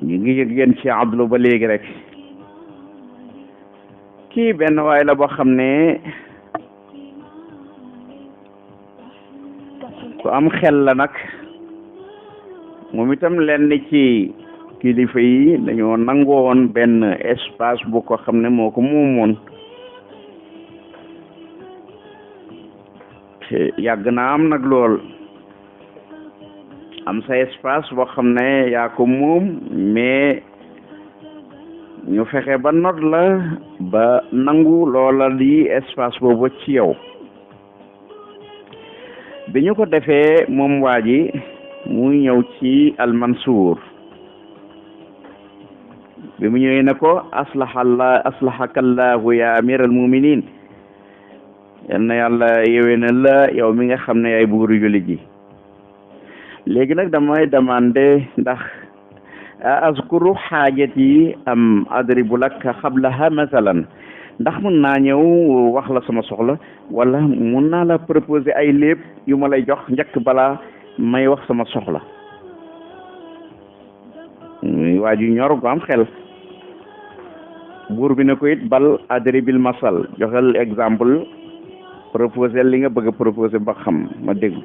ñu ngi yëg yéen ci adlu ba léegi rek kii benn waay la boo xam ne ku am xel la nag moom itam lenn ci kilifa yi dañoo nangoon benn espace bu ko xam ne moo ko moomoon yàgg naa am nag lool am sa espace boo xam ne yaa ko moom mais ñu fexe ba not la ba nangu loola di espace boobu ci yow bi ñu ko defee moom waa ji muy ñëw ci almansuur bi mu ñëwee ne ko aslahakallahu ya amiral muminin yal na yàlla yewee la yow mi nga xam ne yaay buuru jullit ji léegi nag damay demandé ndax azkuru xaajati am adribu laka xablaha masalan ndax mun naa ñëw wax la sama soxla wala mun naa la proposer ay léeb yu ma lay jox njëkk balaa may wax sama soxla waa ju ñor ko am xel buur bi ne ko it bal adribil masal joxel exemple proposer li nga bëgg a proposer ba xam ma dégg